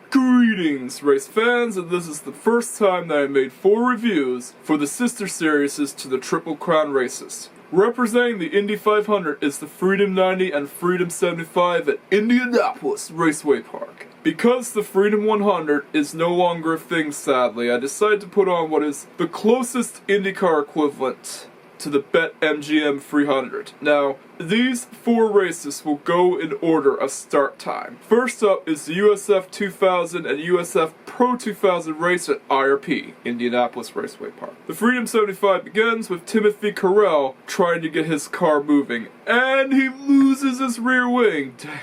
Greetings, race fans, and this is the first time that I made 4 reviews for the sister series to the Triple Crown races. Representing the Indy 500 is the Freedom 90 and Freedom 75 at Indianapolis Raceway Park. Because the Freedom 100 is no longer a thing, sadly, I decided to put on what is the closest IndyCar equivalent to the BetMGM 300. Now, these 4 races will go in order of start time. First up is the USF 2000 and USF Pro 2000 race at IRP, Indianapolis Raceway Park. The Freedom 75 begins with Timothy Carell trying to get his car moving, and he loses his rear wing. Dang.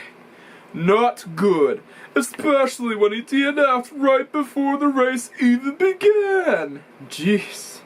Not good, especially when he DNF'd right before the race even began. Jeez.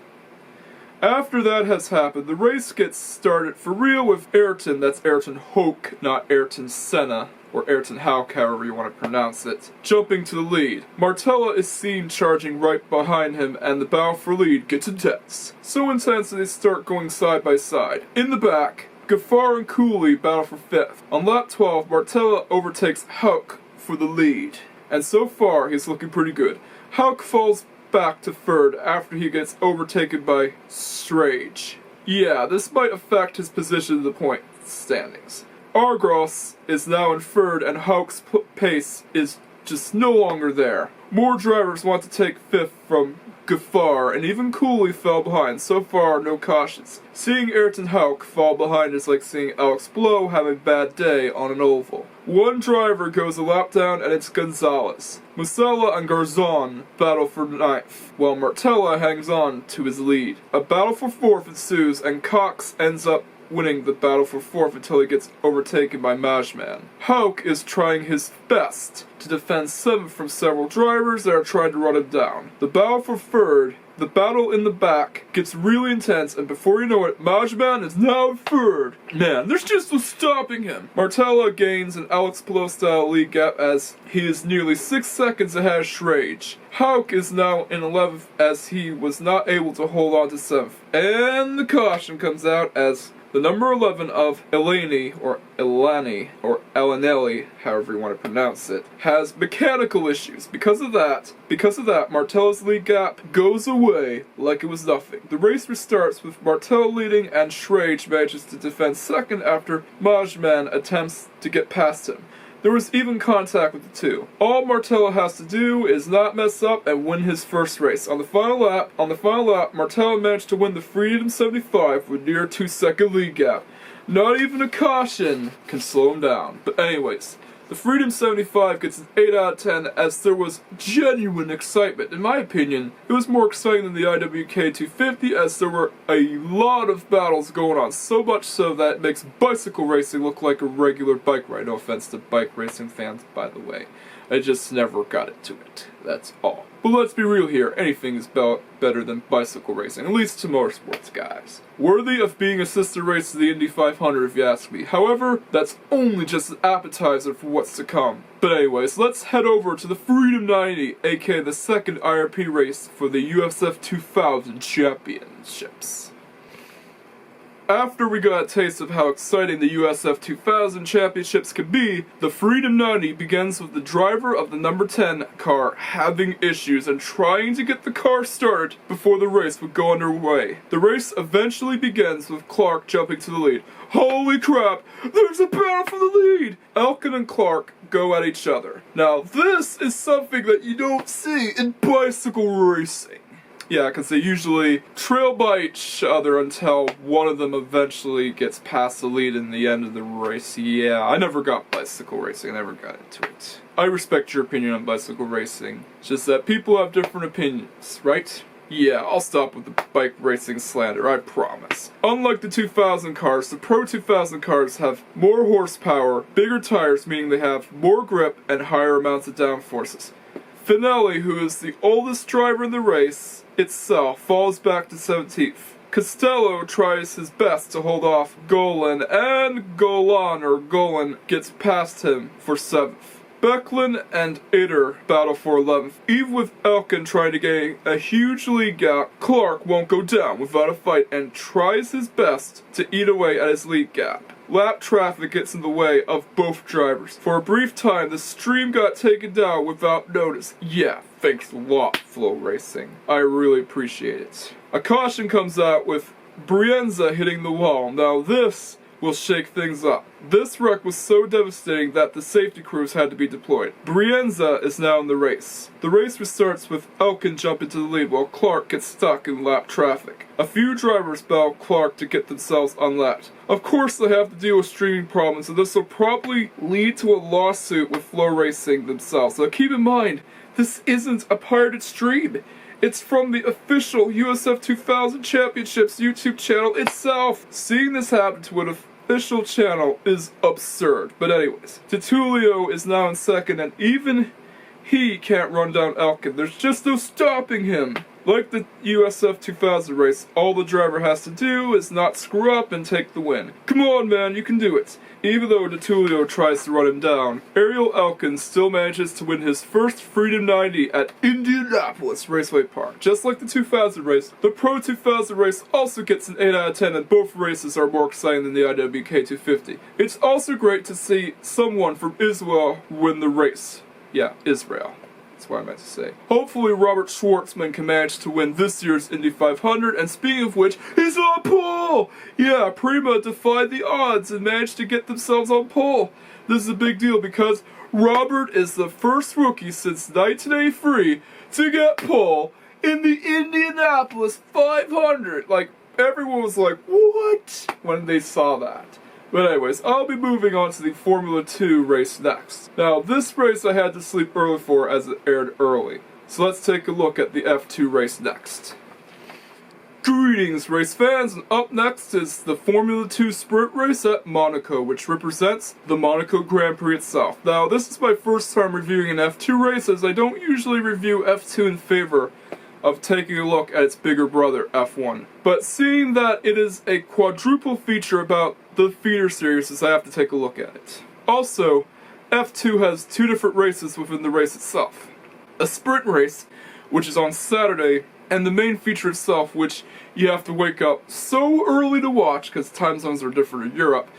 After that has happened, the race gets started for real with Ayrton, that's Ayrton Hoke, not Ayrton Senna, or Ayrton Hawk, however you want to pronounce it, jumping to the lead. Martella is seen charging right behind him, and the battle for lead gets intense. So intense that they start going side by side. In the back, Gaffar and Cooley battle for 5th. On lap 12, Martella overtakes Hawk for the lead, and so far he's looking pretty good. Hawk falls back to 3rd after he gets overtaken by Strage. Yeah, this might affect his position in the point standings. Argos is now in 3rd and Hawk's pace is just no longer there. More drivers want to take 5th from Gaffar, and even Cooley fell behind. So far, no cautions. Seeing Ayrton Hawk fall behind is like seeing Alex Blow have a bad day on an oval. One driver goes a lap down, and it's Gonzalez. Musella and Garzon battle for 9th, while Martella hangs on to his lead. A battle for 4th ensues, and Cox ends up winning the battle for 4th until he gets overtaken by Majman. Hawk is trying his best to defend 7th from several drivers that are trying to run him down. The battle for 3rd, the battle in the back gets really intense, and before you know it, Majman is now in 3rd. Man, there's just no stopping him. Martella gains an Alex Blow style lead gap as he is nearly 6 seconds ahead of Schrage. Hawk is now in 11th as he was not able to hold on to 7th. And the caution comes out as the number 11 of Eleni, or Elanelli, however you want to pronounce it, has mechanical issues. Because of that, Martella's lead gap goes away like it was nothing. The race restarts with Martella leading, and Schrage manages to defend 2nd after Majman attempts to get past him. There was even contact with the two. All Martella has to do is not mess up and win his first race. On the final lap, Martella managed to win the Freedom 75 with near 2-second lead gap. Not even a caution can slow him down. But anyways, the Freedom 75 gets an 8 out of 10 as there was genuine excitement. In my opinion, it was more exciting than the IWK 250 as there were a lot of battles going on. So much so that it makes bicycle racing look like a regular bike ride. No offense to bike racing fans, by the way. I just never got into it. That's all. But let's be real here, anything is better than bicycle racing, at least to motorsports guys. Worthy of being a sister race to the Indy 500 if you ask me. However, that's only just an appetizer for what's to come. But anyways, let's head over to the Freedom 90, aka the 2nd IRP race for the USF 2000 championships. After we got a taste of how exciting the USF 2000 championships can be, the Freedom 90 begins with the driver of the number 10 car having issues and trying to get the car started before the race would go underway. The race eventually begins with Clark jumping to the lead. Holy crap, there's a battle for the lead! Elkin and Clark go at each other. Now, this is something that you don't see in bicycle racing. Yeah, because they usually trail by each other until one of them eventually gets past the lead in the end of the race. Yeah, I never got bicycle racing, I never got into it. I respect your opinion on bicycle racing, it's just that people have different opinions, right? Yeah, I'll stop with the bike racing slander, I promise. Unlike the 2000 cars, the Pro 2000 cars have more horsepower, bigger tires meaning they have more grip, and higher amounts of downforces. Finelli, who is the oldest driver in the race itself, falls back to 17th. Costello tries his best to hold off Golan, and Golan gets past him for 7th. Becklin and Itter battle for 11th. Even with Elkin trying to gain a huge lead gap, Clark won't go down without a fight and tries his best to eat away at his lead gap. Lap traffic gets in the way of both drivers. For a brief time, the stream got taken down without notice. Yeah, thanks a lot, Flow Racing. I really appreciate it. A caution comes out with Brienza hitting the wall. Now this will shake things up. This wreck was so devastating that the safety crews had to be deployed. Brienza is now in the race. The race restarts with Elkin jumping to the lead while Clark gets stuck in lap traffic. A few drivers battle Clark to get themselves unlapped. Of course they have to deal with streaming problems, and this will probably lead to a lawsuit with Flow Racing themselves. Now keep in mind, this isn't a pirated stream. It's from the official USF 2000 Championships YouTube channel itself. Seeing this happen to an official channel is absurd. But anyways, Titulio is now in second, and even he can't run down Elkin. There's just no stopping him. Like the USF 2000 race, all the driver has to do is not screw up and take the win. Come on, man, you can do it. Even though Titulio tries to run him down, Ariel Elkin still manages to win his first Freedom 90 at Indianapolis Raceway Park. Just like the 2000 race, the Pro 2000 race also gets an 8 out of 10, and both races are more exciting than the IWK 250. It's also great to see someone from Israel win the race. Yeah, Israel. That's what I meant to say. Hopefully Robert Schwartzman can manage to win this year's Indy 500, and speaking of which, he's on pole! Yeah, Prima defied the odds and managed to get themselves on pole. This is a big deal because Robert is the first rookie since 1983 to get pole in the Indianapolis 500. Like, everyone was like, what? When they saw that. But anyways, I'll be moving on to the Formula 2 race next. Now, this race I had to sleep early for as it aired early. So let's take a look at the F2 race next. Greetings, race fans, and up next is the Formula 2 sprint race at Monaco, which represents the Monaco Grand Prix itself. Now, this is my first time reviewing an F2 race, as I don't usually review F2 in favor of taking a look at its bigger brother, F1. But seeing that it is a quadruple feature about the feeder series, I have to take a look at it. Also, F2 has two different races within the race itself. A sprint race, which is on Saturday, and the main feature itself, which you have to wake up so early to watch, because time zones are different in Europe,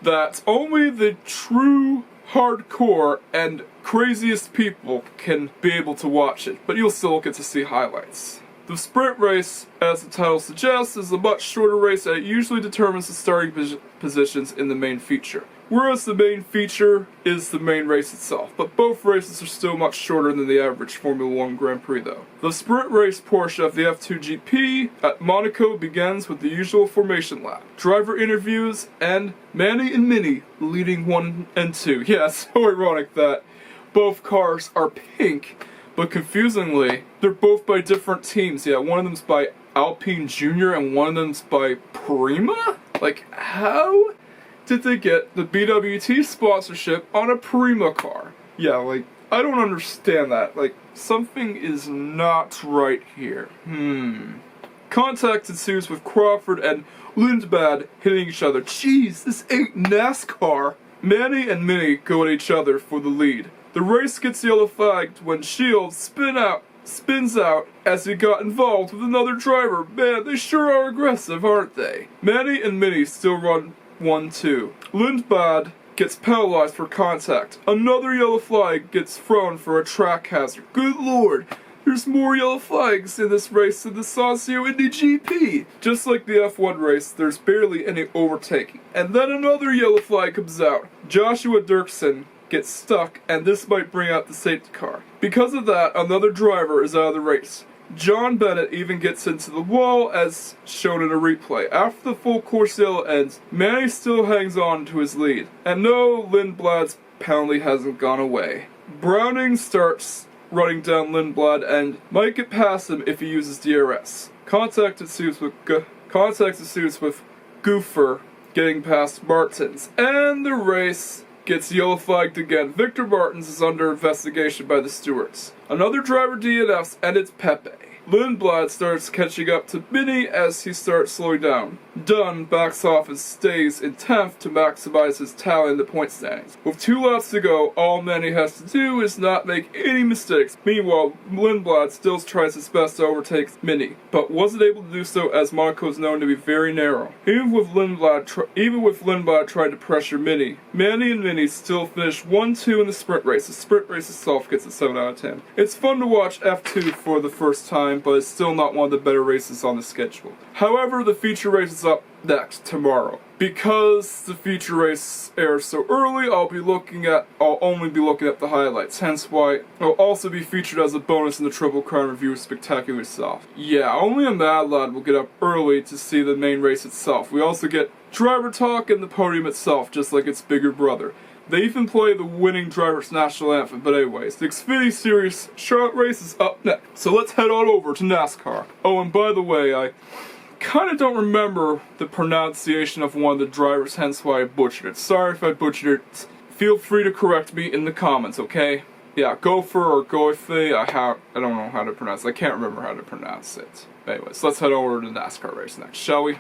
that only the true hardcore and craziest people can be able to watch it, but you'll still get to see highlights. The sprint race, as the title suggests, is a much shorter race and it usually determines the starting positions in the main feature. Whereas the main feature is the main race itself, but both races are still much shorter than the average Formula 1 Grand Prix though. The sprint race portion of the F2 GP at Monaco begins with the usual formation lap, driver interviews, and Manny and Minnie leading 1 and 2. Yeah, it's so ironic that both cars are pink, but confusingly, they're both by different teams. Yeah, one of them's by Alpine Junior and one of them's by Prima? Like, how did they get the BWT sponsorship on a Prima car? Yeah, like, I don't understand that. Like, something is not right here. Contact ensues with Crawford and Lindblad hitting each other. Jeez, this ain't NASCAR. Manny and Minnie go at each other for the lead. The race gets yellow flagged when Shields spins out as he got involved with another driver. Man, they sure are aggressive, aren't they? Manny and Minnie still run 1-2. Lindblad gets penalized for contact. Another yellow flag gets thrown for a track hazard. Good lord, there's more yellow flags in this race than the Saucio Indy GP. Just like the F1 race, there's barely any overtaking. And then another yellow flag comes out. Joshua Dirksen gets stuck, and this might bring out the safety car. Because of that, another driver is out of the race. John Bennett even gets into the wall, as shown in a replay. After the full course yellow ends, Manny still hangs on to his lead. And no, Lindblad's penalty hasn't gone away. Browning starts running down Lindblad and might get past him if he uses DRS. Contact ensues with Goofer getting past Martins. And the race gets yellow flagged again. Victor Martins is under investigation by the stewards. Another driver DNFs, and it's Pepe. Lindblad starts catching up to Minnie as he starts slowing down. Dunn backs off and stays in 10th to maximize his tally in the point standings. With 2 laps to go, all Minnie has to do is not make any mistakes. Meanwhile, Lindblad still tries his best to overtake Minnie, but wasn't able to do so as Monaco is known to be very narrow. Even with Lindblad trying to pressure Minnie and Minnie still finish 1-2 in the sprint race. The sprint race itself gets a 7 out of 10. It's fun to watch F2 for the first time, but it's still not one of the better races on the schedule. However, the feature race is up next tomorrow. Because the feature race airs so early, I'll only be looking at the highlights, hence why it'll also be featured as a bonus in the Triple Crown Review Spectacular itself. Yeah, only a mad lad will get up early to see the main race itself. We also get driver talk and the podium itself, just like its bigger brother. They even play the winning driver's national anthem, but anyways, the Xfinity Series Charlotte race is up next. So let's head on over to NASCAR. Oh, and by the way, I kinda don't remember the pronunciation of one of the drivers, hence why I butchered it. Sorry if I butchered it. Feel free to correct me in the comments, okay? Yeah, Gopher or Goife, I don't know how to pronounce it. I can't remember how to pronounce it. Anyways, let's head over to the NASCAR race next, shall we?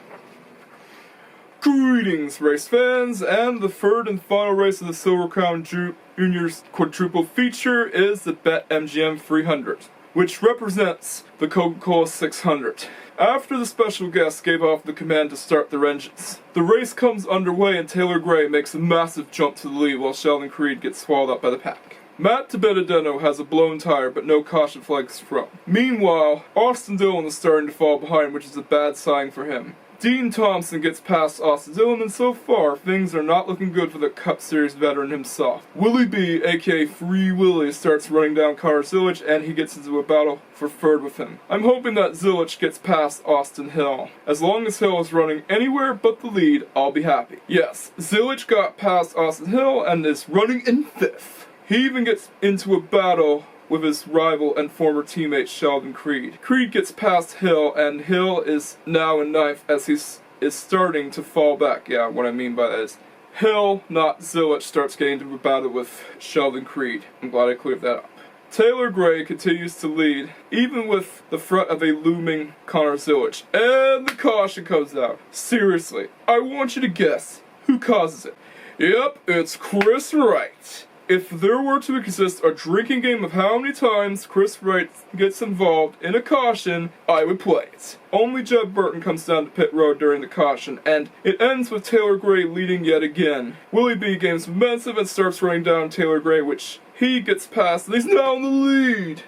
Greetings, race fans, and the third and final race of the Silver Crown Juniors quadruple feature is the BetMGM 300, which represents the Coca-Cola 600. After the special guest gave off the command to start their engines, the race comes underway and Taylor Gray makes a massive jump to the lead while Sheldon Creed gets swallowed up by the pack. Matt Benedetto has a blown tire, but no caution flags thrown. Meanwhile, Austin Dillon is starting to fall behind, which is a bad sign for him. Dean Thompson gets past Austin Dillon, and so far, things are not looking good for the Cup Series veteran himself. Willie B, aka Free Willie, starts running down Connor Zilic, and he gets into a battle for third with him. I'm hoping that Zilic gets past Austin Hill. As long as Hill is running anywhere but the lead, I'll be happy. Yes, Zilic got past Austin Hill and is running in 5th. He even gets into a battle with his rival and former teammate Sheldon Creed. Creed gets past Hill, and Hill is now in 9th as he is starting to fall back. Yeah, what I mean by that is Hill, not Zilic, starts getting into a battle with Sheldon Creed. I'm glad I cleared that up. Taylor Gray continues to lead, even with the threat of a looming Connor Zilic. And the caution comes out. Seriously, I want you to guess who causes it. Yep, it's Chris Wright. If there were to exist a drinking game of how many times Chris Wright gets involved in a caution, I would play it. Only Jeb Burton comes down to pit road during the caution, and it ends with Taylor Gray leading yet again. Willie B gains momentum and starts running down Taylor Gray, which he gets past, and he's now in the lead.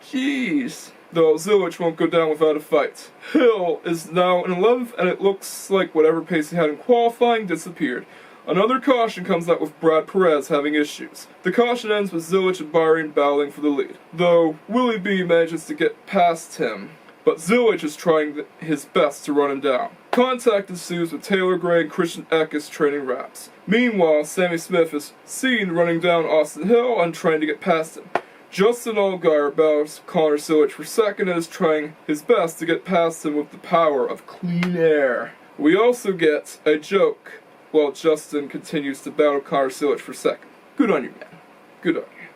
Jeez. Though Zilic won't go down without a fight. Hill is now in 11th, and it looks like whatever pace he had in qualifying disappeared. Another caution comes out with Brad Perez having issues. The caution ends with Zilic and Byron battling for the lead, though Willie B manages to get past him, but Zilic is trying his best to run him down. Contact ensues with Taylor Gray and Christian Eckes trading wraps. Meanwhile, Sammy Smith is seen running down Austin Hill and trying to get past him. Justin Allgaier battles Connor Zilic for second and is trying his best to get past him with the power of clean air. We also get a joke while Justin continues to battle Connor Zilic for second. Good on you, man. Good on you.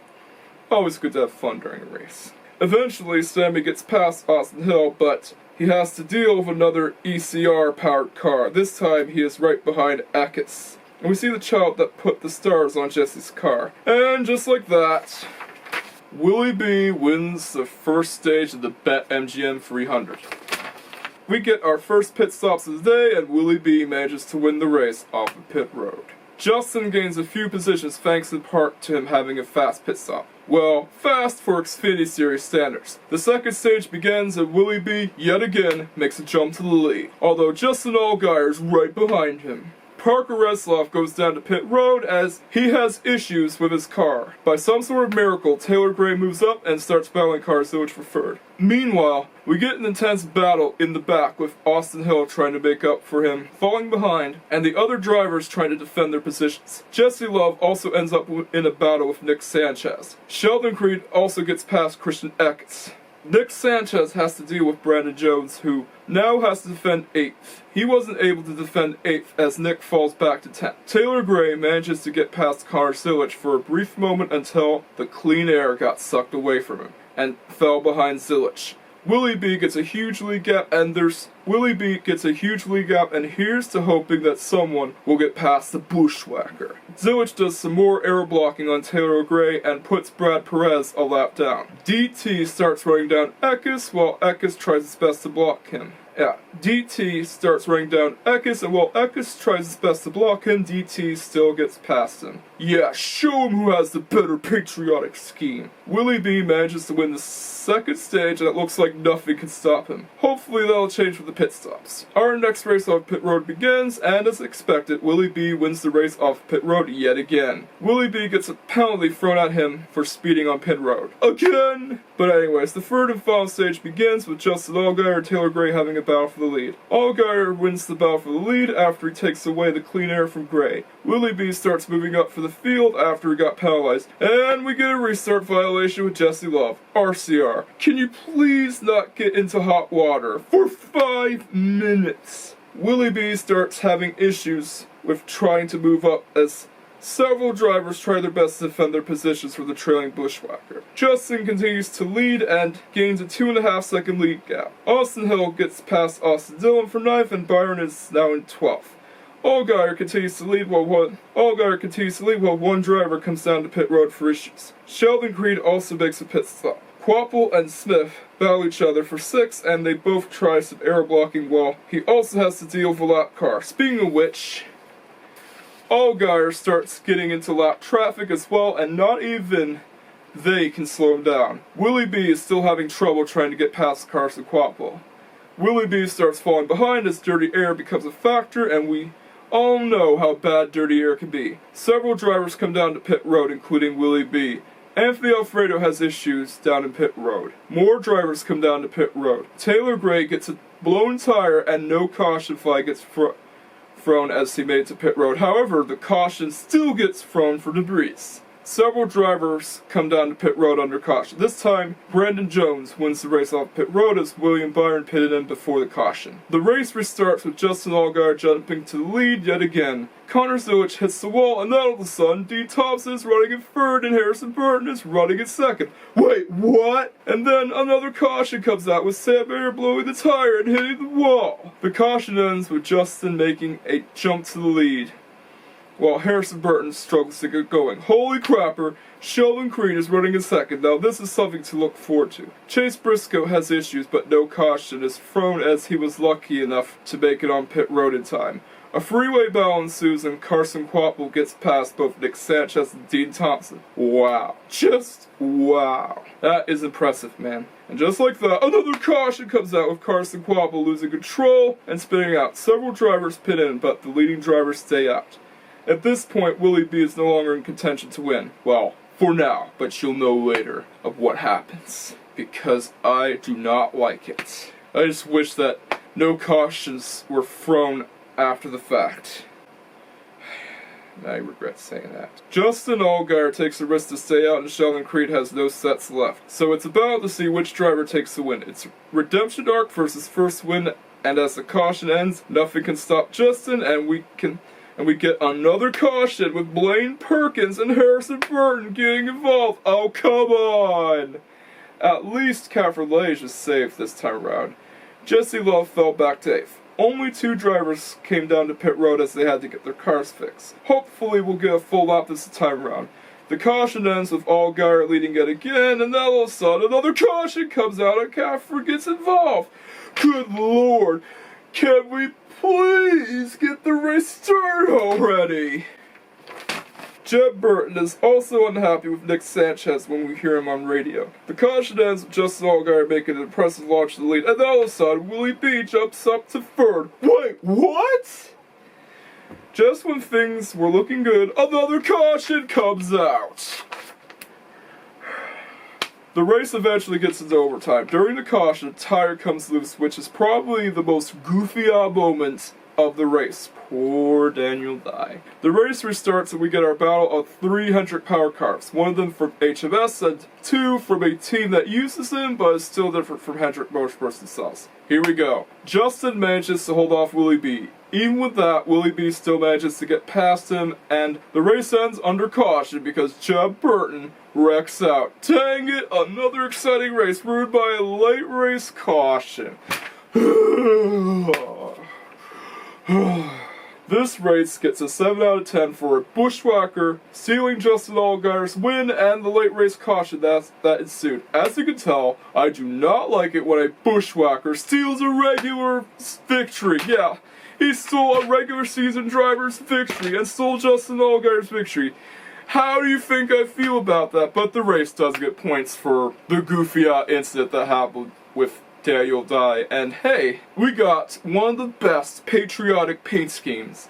Always good to have fun during a race. Eventually, Sammy gets past Austin Hill, but he has to deal with another ECR-powered car. This time, he is right behind Eckes. And we see the child that put the stars on Jesse's car. And just like that, Willie B wins the first stage of the BetMGM 300. We get our first pit stops of the day, and Willie B manages to win the race off of pit road. Justin gains a few positions thanks in part to him having a fast pit stop. Well, fast for Xfinity Series standards. The second stage begins and Willie B, yet again, makes a jump to the lead, although Justin Allgaier is right behind him. Parker Resloff goes down to pit road as he has issues with his car. By some sort of miracle, Taylor Gray moves up and starts battling Connor Zilic for third. Meanwhile, we get an intense battle in the back with Austin Hill trying to make up for him falling behind, and the other drivers trying to defend their positions. Jesse Love also ends up in a battle with Nick Sanchez. Sheldon Creed also gets past Christian Eckes. Nick Sanchez has to deal with Brandon Jones, who now has to defend 8th. He wasn't able to defend 8th as Nick falls back to 10th. Taylor Gray manages to get past Connor Zilic for a brief moment until the clean air got sucked away from him and fell behind Zilic. Willie B gets a huge lead gap, and here's to hoping that someone will get past the bushwhacker. Zillich does some more air blocking on Taylor Gray and puts Brad Perez a lap down. DT starts running down Eckes while Eckes tries his best to block him. DT starts running down Eckes, and while Eckes tries his best to block him, DT still gets past him. Yeah, show him who has the better patriotic scheme. Willie B manages to win the second stage, and it looks like nothing can stop him. Hopefully that'll change with the pit stops. Our next race off pit road begins, and as expected, Willie B wins the race off pit road yet again. Willie B gets a penalty thrown at him for speeding on pit road. Again! But anyways, the third and final stage begins with Justin Allgaier and Taylor Gray having a battle for the lead. Allgaier wins the battle for the lead after he takes away the clean air from Gray. Willie B starts moving up for the field after he got penalized, and we get a restart violation with Jesse Love. RCR, can you please not get into hot water for 5 minutes? Willie B starts having issues with trying to move up as several drivers try their best to defend their positions from the trailing bushwhacker. Justin continues to lead and gains a 2.5 second lead gap. Austin Hill gets past Austin Dillon for 9th, and Byron is now in 12th. Allgaier continues to lead while one driver comes down to pit road for issues. Sheldon Creed also makes a pit stop. Quapple and Smith battle each other for 6th, and they both try some air blocking while he also has to deal with a lap car. Speaking of which, Allgaier starts getting into lap traffic as well, and not even they can slow him down. Willie B is still having trouble trying to get past Carson Quapple. Willie B starts falling behind as dirty air becomes a factor, and we all know how bad dirty air can be. Several drivers come down to pit road, including Willie B. Anthony Alfredo has issues down in pit road. More drivers come down to pit road. Taylor Gray gets a blown tire, and no caution flag gets thrown as he made it to pit road. However, the caution still gets thrown for debris. Several drivers come down to pit road under caution. This time, Brandon Jones wins the race off pit road as William Byron pitted in before the caution. The race restarts with Justin Allgaier jumping to the lead yet again. Connor Zillich hits the wall, and then all of a sudden, D. Thompson is running in third and Harrison Burton is running in second. Wait, what? And then another caution comes out with Sam Mayer blowing the tire and hitting the wall. The caution ends with Justin making a jump to the lead, while Harrison Burton struggles to get going. Holy crapper, Sheldon Creed is running in second. Now this is something to look forward to. Chase Briscoe has issues, but no caution is thrown as he was lucky enough to make it on pit road in time. A freeway battle ensues and Carson Quapple gets past both Nick Sanchez and Dean Thompson. Wow. Just wow. That is impressive, man. And just like that, another caution comes out with Carson Quapple losing control and spinning out. Several drivers pit in, but the leading drivers stay out. At this point, Willie B is no longer in contention to win. Well, for now, but you'll know later of what happens. Because I do not like it. I just wish that no cautions were thrown after the fact. I regret saying that. Justin Allgaier takes the risk to stay out, and Sheldon Creed has no sets left. So it's about to see which driver takes the win. It's redemption arc versus first win, and as the caution ends, nothing can stop Justin, and we get another caution with Blaine Perkins and Harrison Burton getting involved. Oh, come on! At least Caffrey is safe this time around. Jesse Love fell back to 8th. Only 2 drivers came down to pit road as they had to get their cars fixed. Hopefully we'll get a full lap this time around. The caution ends with Allgaier leading yet again, and then all of a sudden another caution comes out and Caffrey gets involved. Good lord, can we please get the race started already? Jeb Burton is also unhappy with Nick Sanchez when we hear him on radio. The caution ends with Justin Allgaier making an impressive launch to the lead, and then all of a sudden, Willie B jumps up to third. Wait, what? Just when things were looking good, another caution comes out. The race eventually gets into overtime. During the caution, a tire comes loose, which is probably the most goofy-odd moment of the race. Poor Daniel Dye. The race restarts and we get our battle of 3 Hendrick power cars. One of them from HMS and 2 from a team that uses them but is still different from Hendrick Motorsports themselves. Here we go. Justin manages to hold off Willie B. Even with that, Willie B still manages to get past him, and the race ends under caution because Chad Burton wrecks out. Dang it, another exciting race ruined by a late race caution. This race gets a 7 out of 10 for a bushwhacker, stealing Justin Allgaier's win and the late race caution that ensued. As you can tell, I do not like it when a bushwhacker steals a regular victory. Yeah, he stole a regular season driver's victory and stole Justin Allgaier's victory. How do you think I feel about that? But the race does get points for the goofy incident that happened with Daniel Dye. And hey, we got one of the best patriotic paint schemes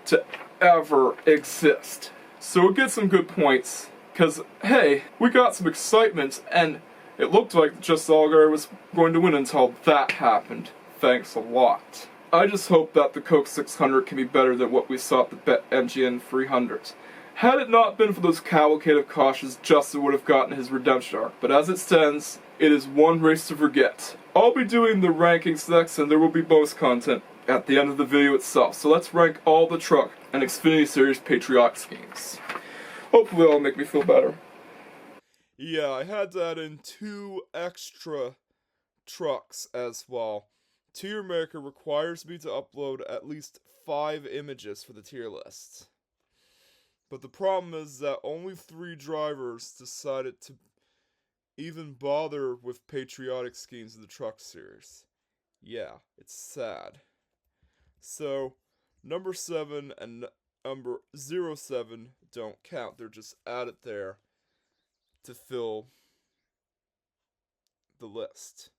to ever exist. So it gets some good points, because hey, we got some excitement, and it looked like Justin Allgaier was going to win until that happened. Thanks a lot. I just hope that the Coke 600 can be better than what we saw at the BetMGM 300. Had it not been for those cavalcade of cautions, Justin would have gotten his redemption arc, but as it stands, it is one race to forget. I'll be doing the rankings next, and there will be bonus content at the end of the video itself, so let's rank all the truck and Xfinity Series patriotic schemes. Hopefully that'll make me feel better. Yeah, I had to add in 2 extra trucks as well. Tier Maker requires me to upload at least 5 images for the tier lists. But the problem is that only 3 drivers decided to even bother with patriotic schemes in the truck series. Yeah, it's sad. So, number 7 and number 07 don't count. They're just added there to fill the list.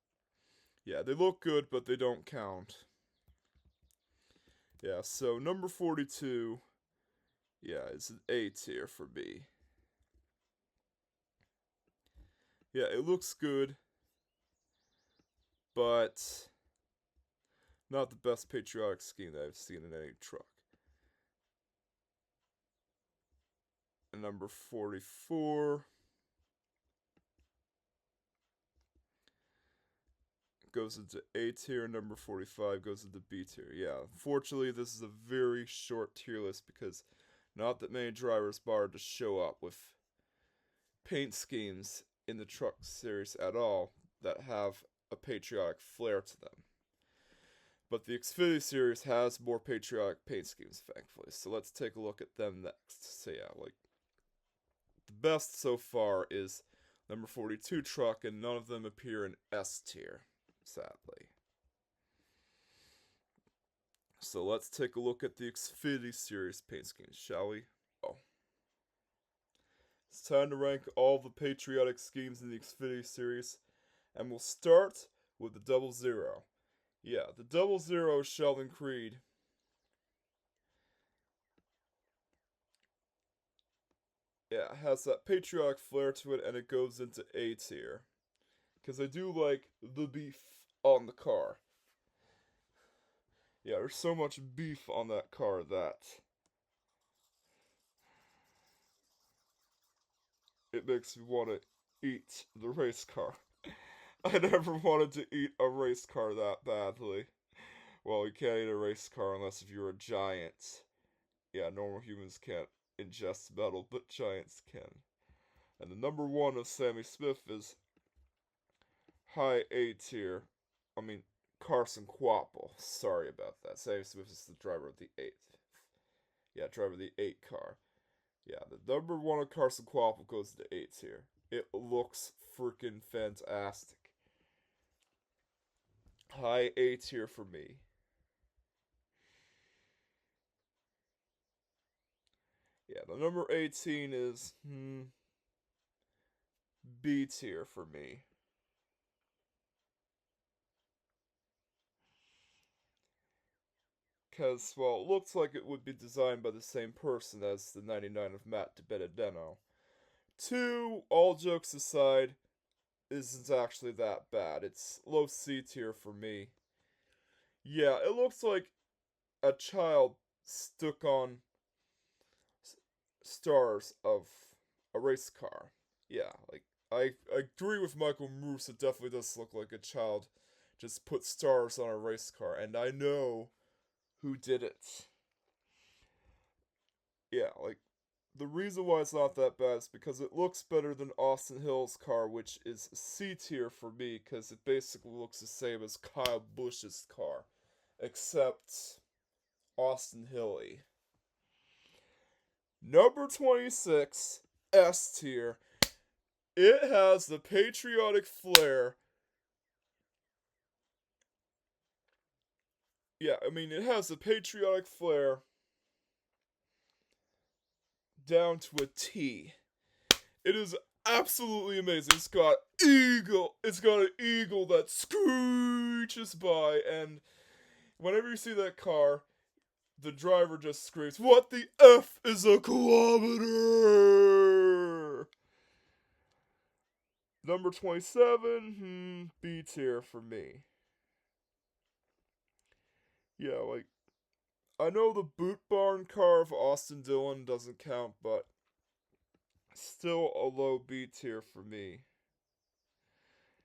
Yeah, they look good, but they don't count. Yeah, so number 42, yeah, it's an A tier for me. Yeah, it looks good, but not the best patriotic scheme that I've seen in any truck. And number 44 goes into A tier, number 45 goes into B tier. Yeah, unfortunately this is a very short tier list because not that many drivers bothered to show up with paint schemes in the truck series at all that have a patriotic flair to them. But the Xfinity series has more patriotic paint schemes, thankfully. So let's take a look at them next. So yeah, like, the best so far is number 42 truck, and none of them appear in S tier, sadly. So let's take a look at the Xfinity series paint schemes, shall we? Oh. It's time to rank all the patriotic schemes in the Xfinity series, and we'll start with the 00. Yeah, the 00 Sheldon Creed. Yeah, it has that patriotic flair to it, and it goes into A tier. Because I do like the beef on the car. Yeah, there's so much beef on that car that it makes me want to eat the race car. I never wanted to eat a race car that badly. Well, you can't eat a race car unless if you're a giant. Yeah, normal humans can't ingest metal, but giants can. And the number 1 of Sammy Smith is high A tier. I mean, Carson Quapple. Sorry about that. Sammy Smith is the driver of the 8th. Yeah, driver of the 8 car. Yeah, the number 1 of Carson Quapple goes to 8 tier. It looks freaking fantastic. High A tier for me. Yeah, the number 18 is, B tier for me. Because, well, it looks like it would be designed by the same person as the 99 of Matt DiBenedetto. 2, all jokes aside, isn't actually that bad. It's low C tier for me. Yeah, it looks like a child stuck on stars of a race car. Yeah, like, I agree with Michael Moose, it definitely does look like a child just put stars on a race car, and I know who did it. Yeah, like, the reason why it's not that bad is because it looks better than Austin Hill's car, which is C tier for me, because it basically looks the same as Kyle Busch's car, except Austin Hilly. Number 26, S tier. It has the patriotic flair. Yeah, I mean, it has the patriotic flair down to a T. It is absolutely amazing. It's got an eagle that screeches by, and whenever you see that car, the driver just screams, "What the F is a kilometer?" Number 27, B tier for me. Yeah, like, I know the boot barn car of Austin Dillon doesn't count, but still a low B tier for me.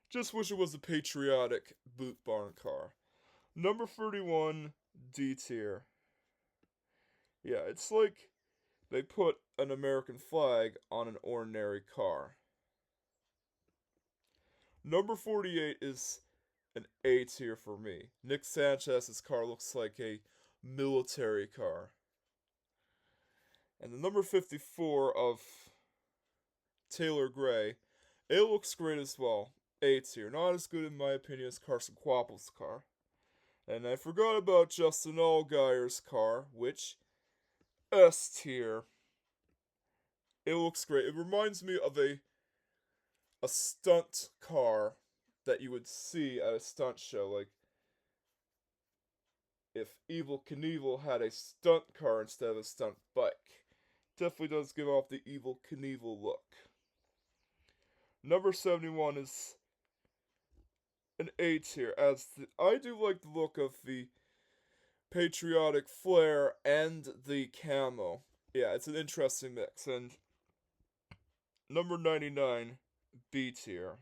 Just wish it was a patriotic boot barn car. Number 31, D tier. Yeah, it's like they put an American flag on an ordinary car. Number 48 is an A tier for me. Nick Sanchez's car looks like a military car. And the number 54 of Taylor Gray, it looks great as well. A tier. Not as good in my opinion as Carson Quapple's car. And I forgot about Justin Allgaier's car, which S tier. It looks great. It reminds me of a stunt car that you would see at a stunt show. Like, if Evel Knievel had a stunt car instead of a stunt bike. Definitely does give off the Evel Knievel look. Number 71 is an A tier, as I do like the look of the patriotic flair and the camo. Yeah, it's an interesting mix. And number 99, B tier.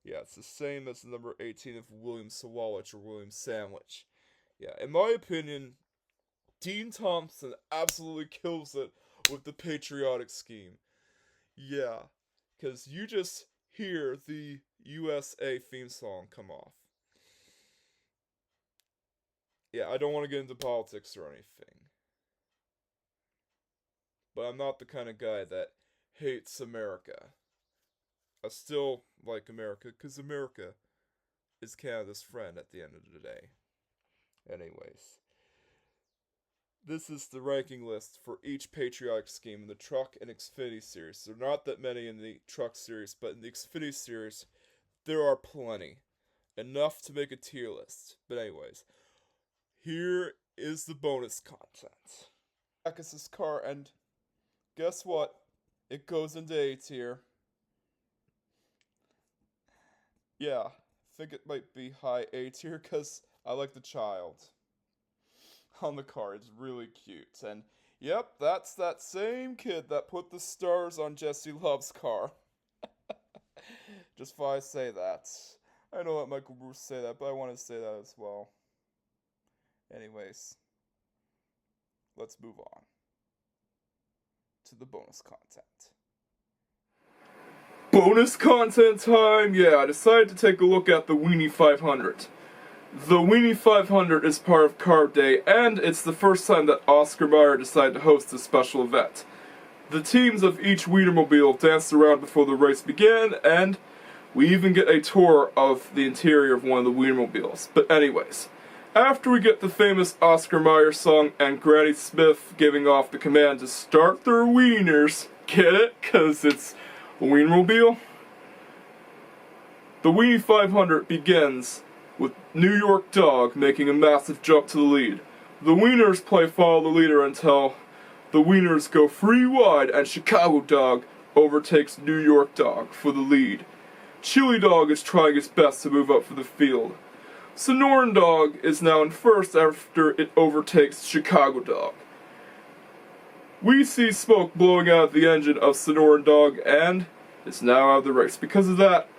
Yeah, it's the same as the number 18 of William Sawalich or William Sandwich. Yeah, in my opinion, Dean Thompson absolutely kills it with the patriotic scheme. Yeah, because you just hear the USA theme song come off. Yeah, I don't want to get into politics or anything. But I'm not the kind of guy that hates America. I still like America, because America is Canada's friend at the end of the day. Anyways, this is the ranking list for each patriotic scheme in the Truck and Xfinity series. There are not that many in the Truck series, but in the Xfinity series, there are plenty. Enough to make a tier list. But anyways, here is the bonus content. Backus's car, and guess what? It goes into A tier. Yeah, I think it might be high A tier because I like the child on the car. It's really cute. And yep, that's that same kid that put the stars on Jesse Love's car. Just why I say that. I know that Michael Bruce say that, but I want to say that as well. Anyways, let's move on to the bonus content. Bonus content time! Yeah, I decided to take a look at the Weenie 500. The Weenie 500 is part of Carb Day, and it's the first time that Oscar Mayer decided to host this special event. The teams of each Wienermobile danced around before the race began, and we even get a tour of the interior of one of the Wienermobiles. But anyways, after we get the famous Oscar Mayer song and Granny Smith giving off the command to start their wieners, get it? 'Cause it's a Wienermobile. The Weenie 500 begins with New York Dog making a massive jump to the lead. The Wieners play follow the leader until the Wieners go free wide and Chicago Dog overtakes New York Dog for the lead. Chili Dog is trying its best to move up for the field. Sonoran Dog is now in first after it overtakes Chicago Dog. We see smoke blowing out of the engine of Sonoran Dog and is now out of the race. Because of that,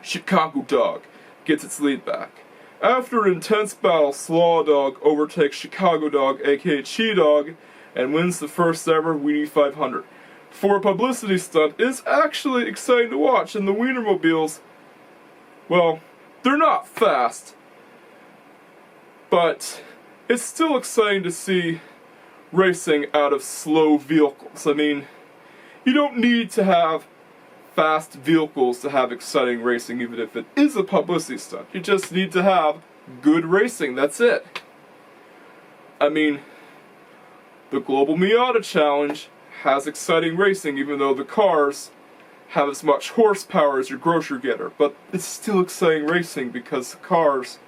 Chicago Dog gets its lead back. After an intense battle, Slaw Dog overtakes Chicago Dog, aka Chi Dog, and wins the first ever Weenie 500. For a publicity stunt, it's actually exciting to watch, and the Wienermobiles, well, they're not fast, but it's still exciting to see racing out of slow vehicles. I mean, you don't need to have fast vehicles to have exciting racing, even if it is a publicity stunt. You just need to have good racing, that's it. I mean, the Global Miata Challenge has exciting racing, even though the cars have as much horsepower as your grocery getter, but it's still exciting racing because the cars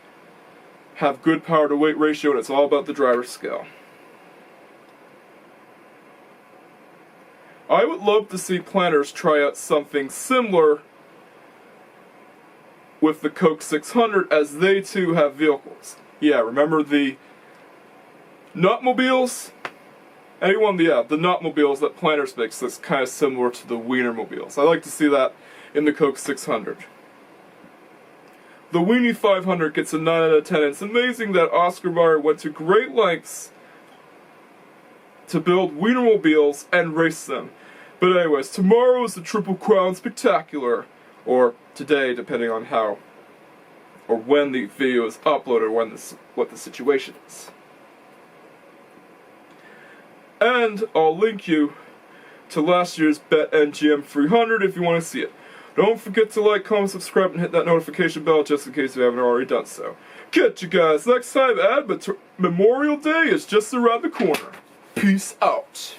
have good power to weight ratio, and it's all about the driver's skill. I would love to see planners try out something similar with the Coke 600, as they too have vehicles. Yeah, remember the Nutmobiles? Anyone, yeah, the Nutmobiles that planners makes that's kind of similar to the Wienermobiles. I like to see that in the Coke 600. The Weenie 500 gets a 9 out of 10. It's amazing that Oscar Mayer went to great lengths to build Wienermobiles and race them. But anyways, tomorrow is the Triple Crown Spectacular, or today, depending on how or when the video is uploaded, or what the situation is. And I'll link you to last year's BetMGM 300 if you want to see it. Don't forget to like, comment, subscribe, and hit that notification bell just in case you haven't already done so. Catch you guys next time, but Memorial Day is just around the corner. Peace out.